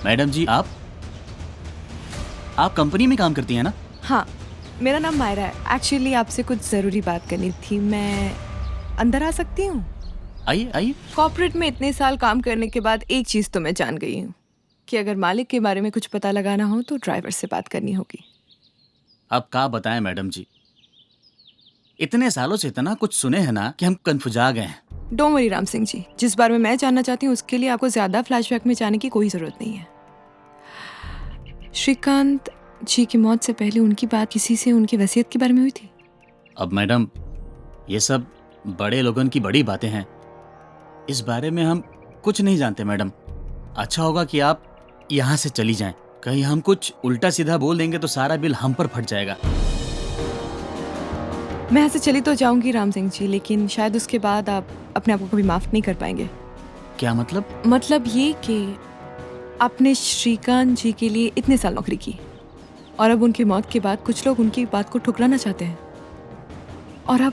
Madam जी, आप company में काम करती हैं ना? हाँ, मेरा नाम मायरा है। एक्चुअली आपसे कुछ ज़रूरी बात करनी थी। मैं अंदर आ सकती हूँ? आइए आइए। कॉर्पोरेट में इतने साल काम करने के बाद एक चीज़ तो मैं जान गई हूँ कि अगर मालिक के बारे में कुछ पता लगाना हो तो ड्राइवर से बात करनी होगी। अब क्या बताएं मैडम जी, इतने सालों से इतना कुछ सुने हैं ना कि हम कन्फ्यूजा गए हैं। डोंट वरी राम सिंह जी, जिस बारे में मैं जानना चाहती हूँ उसके लिए आपको ज़्यादा फ्लैशबैक में जाने की कोई ज़रूरत नहीं है। श्रीकांत जी की मौत से पहले उनकी बात किसी से उनकी वसीयत के बारे में हुई थी? अब मैडम, ये सब बड़े लोगों की बड़ी बातें हैं, इस बारे में हम कुछ नहीं जानते मैडम। अच्छा होगा कि आप यहाँ से चली जाएं। कहीं हम कुछ उल्टा सीधा बोल देंगे तो सारा बिल हम पर फट जाएगा। मैं यहाँ से चली तो जाऊंगी राम सिंह जी, लेकिन शायद उसके बाद आप अपने आप को कभी माफ़ नहीं कर पाएंगे। क्या मतलब? मतलब ये कि आपने श्रीकांत जी के लिए इतने साल नौकरी की और अब उनकी मौत के बाद कुछ लोग उनकी बात को ठुकराना चाहते हैं, और अब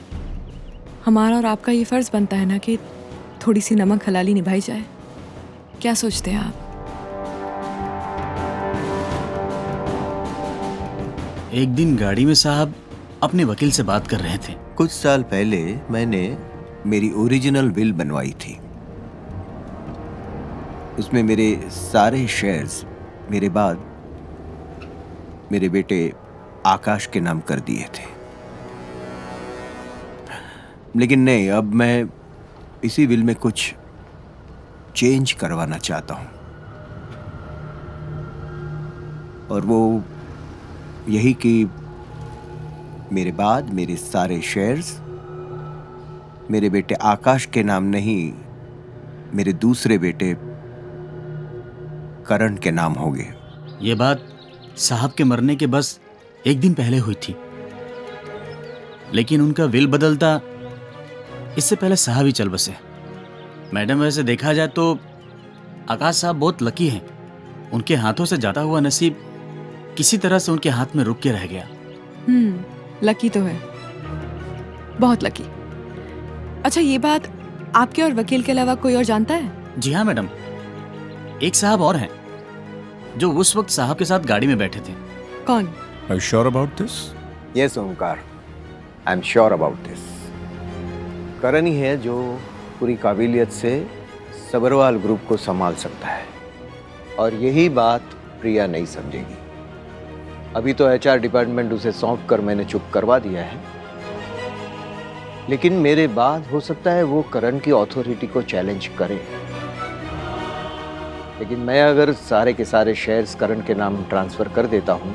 हमारा और आपका ये फ़र्ज़ बनता है ना कि थोड़ी सी नमक हलाली निभाई जाए। क्या सोचते हैं आप? एक दिन गाड़ी में साहब अपने वकील से बात कर रहे थे। कुछ साल पहले मैंने मेरी ओरिजिनल विल बनवाई थी। उसमें मेरे सारे शेयर्स मेरे बाद मेरे बेटे आकाश के नाम कर दिए थे। लेकिन नहीं, अब मैं इसी विल में कुछ चेंज करवाना चाहता हूं, और वो यही कि मेरे बाद मेरे सारे शेयर्स मेरे बेटे आकाश के नाम नहीं, मेरे दूसरे बेटे करण के नाम हो गए। ये बात साहब के मरने के बस एक दिन पहले हुई थी, लेकिन उनका विल बदलता इससे पहले साहब ही चल बसे। मैडम, वैसे देखा जाए तो आकाश साहब बहुत लकी हैं। उनके हाथों से जाता हुआ नसीब किसी तरह से उनके हाथ में रुक के रह गया। लकी तो है, बहुत लकी। अच्छा, ये बात आपके और वकील के अलावा कोई और जानता है? जी हाँ मैडम, एक साहब और हैं जो उस वक्त साहब के साथ गाड़ी में बैठे थे। कौन? Are you sure about this? Yes Omkar, I am sure about this. Karan ही है जो पूरी काबिलियत से सबरवाल ग्रुप को संभाल सकता है, और यही बात प्रिया नहीं समझेगी। अभी तो एचआर डिपार्टमेंट उसे सौंप कर मैंने चुप करवा दिया है, लेकिन मेरे बाद हो सकता है वो करण की अथॉरिटी को चैलेंज करे। लेकिन मैं अगर सारे के सारे शेयर्स करण के नाम ट्रांसफर कर देता हूं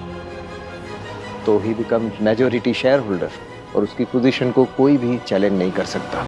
तो he become majority share holder, और उसकी पोजीशन को कोई भी चैलेंज नहीं कर सकता।